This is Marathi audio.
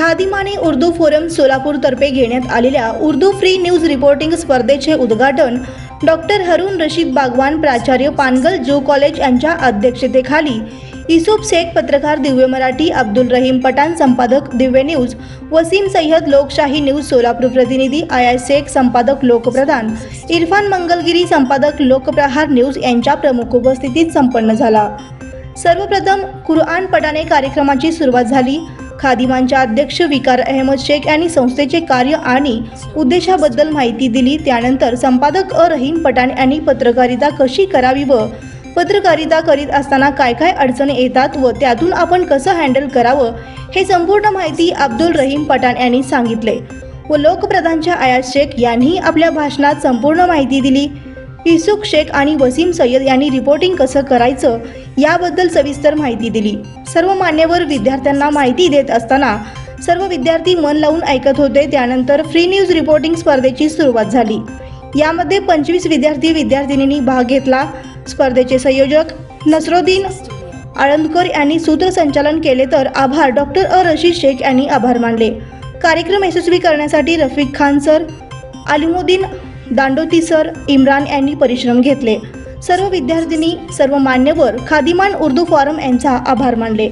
खादिमाने उर्दू फोरम सोलापूर तर्फे घेण्यात आलेल्या उर्दू फ्री न्यूज रिपोर्टिंग स्पर्धेचे उद्घाटन डॉक्टर हरून रशीद बागवान, प्राचार्य पानगल जू कॉलेज यांच्या अध्यक्षतेखाली युसुफ शेख, पत्रकार दिव्य मराठी, अब्दुल रहीम पठाण, संपादक दिव्य न्यूज, वसीम सय्यद, लोकशाही न्यूज सोलापूर प्रतिनिधी, आय शेख, संपादक लोकप्रधान, इरफान मंगलगिरी, संपादक लोकप्रहार न्यूज यांच्या प्रमुख उपस्थितीत संपन्न झाला। सर्वप्रथम कुरआन पठाणे कार्यक्रमाची सुरुवात झाली। खादिमांच्या अध्यक्ष विकार अहमद शेख यांनी संस्थेचे कार्य आणि उद्देशाबद्दल माहिती दिली। त्यानंतर संपादक रहीम पठाण यांनी पत्रकारिता कशी करावी व पत्रकारिता करीत असताना काय काय अडचणी येतात व त्यातून आपण कसं हँडल करावं हे संपूर्ण माहिती अब्दुल रहीम पठाण यांनी सांगितले व लोकप्रधानच्या आय शेख यांनी आपल्या भाषणात संपूर्ण माहिती दिली। युसुफ शेख आणि वसीम सय्यद यांनी रिपोर्टिंग कसं करायचं याबद्दल सविस्तर माहिती दिली। सर्व मान्यवर विद्यार्थ्यांना माहिती देत असताना सर्व विद्यार्थी मन लावून ऐकत होते। त्यानंतर फ्री न्यूज रिपोर्टिंग स्पर्धेची सुरुवात झाली। यामध्ये 25 विद्यार्थिनींनी भाग घेतला। स्पर्धेचे संयोजक नसरुद्दीन आळंदकर यांनी सूत्रसंचालन केले तर आभार डॉक्टर रशीद शेख यांनी आभार मानले। कार्यक्रम यशस्वी करण्यासाठी रफिक खान सर, अलिमुद्दीन दांडोती सर, इम्रान यांनी परिश्रम घेतले। सर्व विद्यार्थिनी, सर्व मान्यवर खादिमान उर्दू फोरम यांचा आभार मानले।